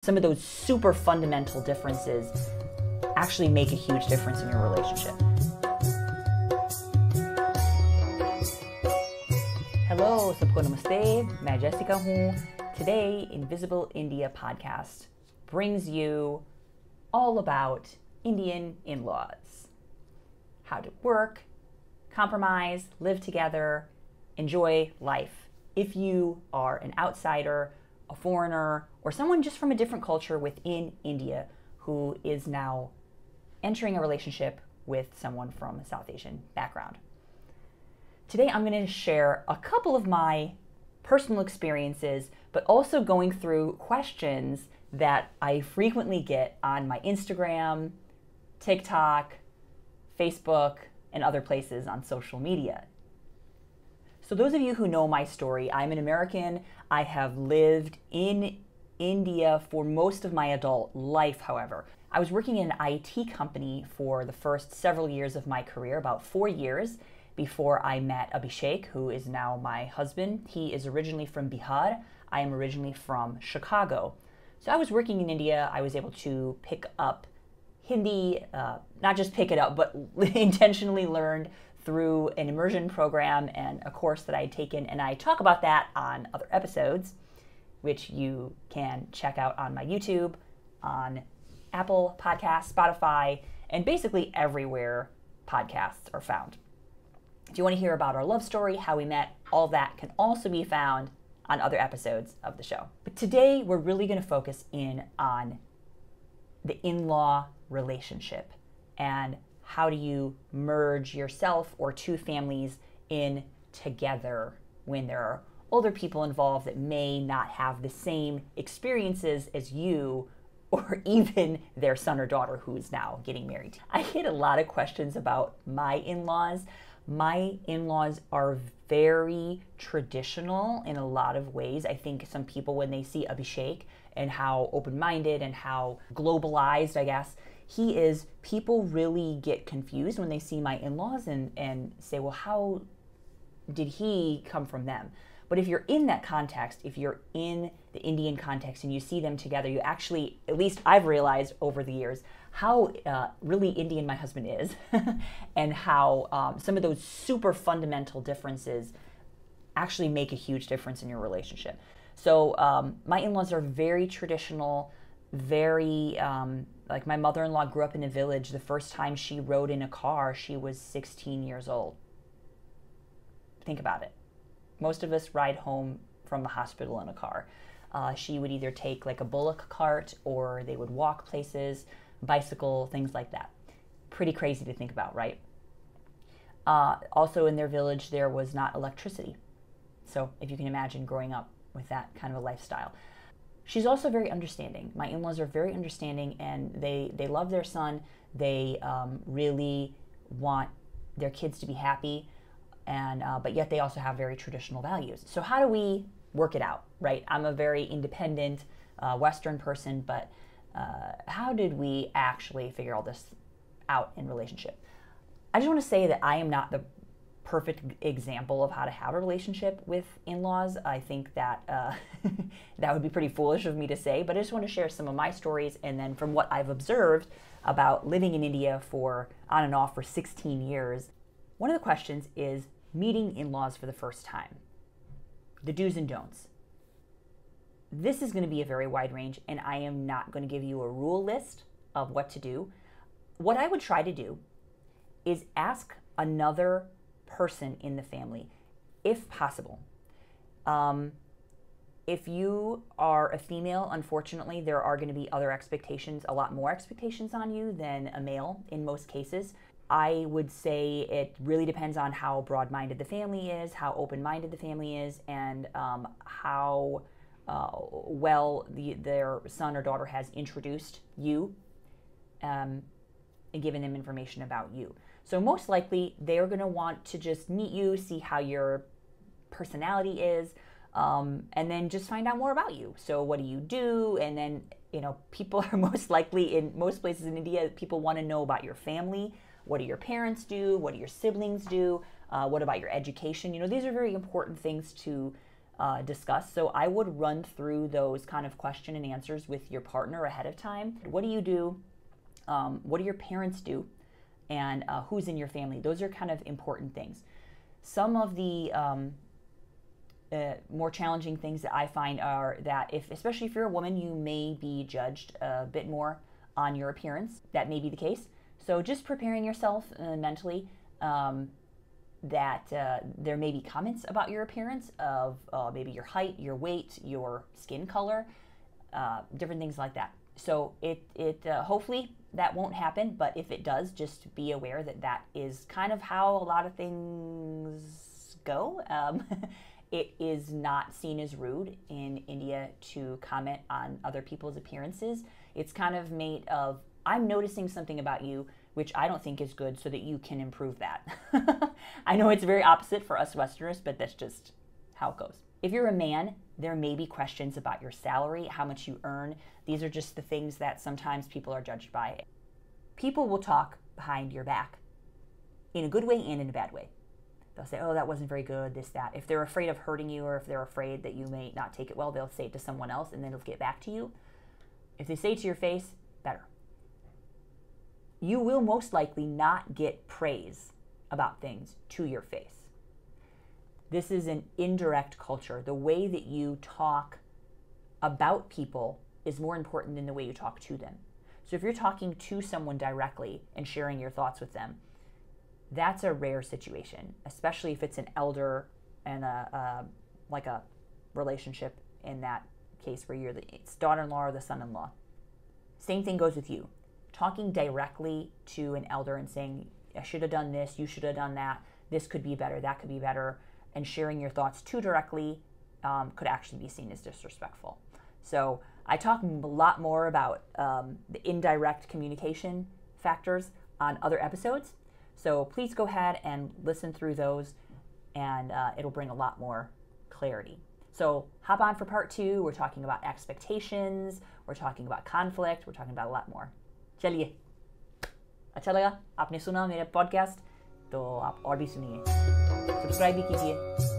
Some of those super fundamental differences actually make a huge difference in your relationship. Hello, सबको नमस्ते, मैं Jessica हूँ. Today, Invisible India podcast brings you all about Indian in-laws. How to work, compromise, live together, enjoy life. If you are an outsider, a foreigner, or someone just from a different culture within India who is now entering a relationship with someone from a South Asian background. Today I'm going to share a couple of my personal experiences, but also going through questions that I frequently get on my Instagram, TikTok, Facebook, and other places on social media. So those of you who know my story, I'm an American. I have lived in India for most of my adult life, however. I was working in an IT company for the first several years of my career, about 4 years, before I met Abhishek, who is now my husband. He is originally from Bihar. I am originally from Chicago. So I was working in India. I was able to pick up Hindi, not just pick it up, but intentionally learned through an immersion program and a course that I had taken, and I talk about that on other episodes, which you can check out on my YouTube, on Apple Podcasts, Spotify, and basically everywhere podcasts are found. If you want to hear about our love story, how we met, all that can also be found on other episodes of the show. But today we're really going to focus in on the in-law relationship and how do you merge yourself or two families in together when there are older people involved that may not have the same experiences as you or even their son or daughter who is now getting married. I get a lot of questions about my in-laws. My in-laws are very traditional in a lot of ways. I think some people, when they see Abhishek and how open-minded and how globalized, I guess, he is, people really get confused when they see my in-laws and say, well, how did he come from them? But if you're in that context, if you're in the Indian context and you see them together, you actually, at least I've realized over the years, how really Indian my husband is and how some of those super fundamental differences actually make a huge difference in your relationship. So my in-laws are very traditional, very, like my mother-in-law grew up in a village. The first time she rode in a car, she was 16 years old. Think about it. Most of us ride home from the hospital in a car. She would either take like a bullock cart or they would walk places, bicycle, things like that. Pretty crazy to think about, right? Also in their village, there was not electricity. So if you can imagine growing up with that kind of a lifestyle. She's also very understanding. My in-laws are very understanding and they love their son. They really want their kids to be happy, and but yet they also have very traditional values. So how do we work it out, right? I'm a very independent Western person, but how did we actually figure all this out in relationship? I just want to say that I am not the perfect example of how to have a relationship with in-laws. I think that that would be pretty foolish of me to say, but I just want to share some of my stories and then from what I've observed about living in India for on and off for 16 years. One of the questions is meeting in-laws for the first time. The do's and don'ts. This is going to be a very wide range, and I am not going to give you a rule list of what to do. What I would try to do is ask another person in the family, if possible. If you are a female, unfortunately, there are going to be other expectations, a lot more expectations on you than a male in most cases. I would say it really depends on how broad-minded the family is, how open-minded the family is, and how well their son or daughter has introduced you and given them information about you. So most likely, they're going to want to just meet you, see how your personality is, and then just find out more about you. So what do you do? And then, you know, people are most likely, in most places in India, people want to know about your family. What do your parents do? What do your siblings do? What about your education? You know, these are very important things to discuss. So I would run through those kind of question and answers with your partner ahead of time. What do you do? What do your parents do? And who's in your family? Those are kind of important things. Some of the more challenging things that I find are that especially if you're a woman, you may be judged a bit more on your appearance. That may be the case. So just preparing yourself mentally that there may be comments about your appearance of maybe your height, your weight, your skin color, different things like that. So it hopefully that won't happen, but if it does, just be aware that that is kind of how a lot of things go. It is not seen as rude in India to comment on other people's appearances. It's kind of made of, I'm noticing something about you which I don't think is good, so that you can improve that. I know it's very opposite for us Westerners, but that's just how it goes. If you're a man, there may be questions about your salary, how much you earn. These are just the things that sometimes people are judged by. People will talk behind your back in a good way and in a bad way. They'll say, oh, that wasn't very good, this, that. If they're afraid of hurting you or if they're afraid that you may not take it well, they'll say it to someone else and then it'll get back to you. If they say it to your face, better. You will most likely not get praise about things to your face. This is an indirect culture. The way that you talk about people is more important than the way you talk to them. So if you're talking to someone directly and sharing your thoughts with them, that's a rare situation, especially if it's an elder and like a relationship in that case where you're the daughter-in-law or the son-in-law. Same thing goes with you. Talking directly to an elder and saying, I should have done this, you should have done that, this could be better, that could be better, and sharing your thoughts too directly could actually be seen as disrespectful. So I talk a lot more about the indirect communication factors on other episodes. So please go ahead and listen through those, and it'll bring a lot more clarity. So hop on for part 2. We're talking about expectations, we're talking about conflict, we're talking about a lot more. चलिए, अच्छा लगा आपने सुना मेरा podcast तो आप और भी सुनिए, सब्सक्राइब भी कीजिए.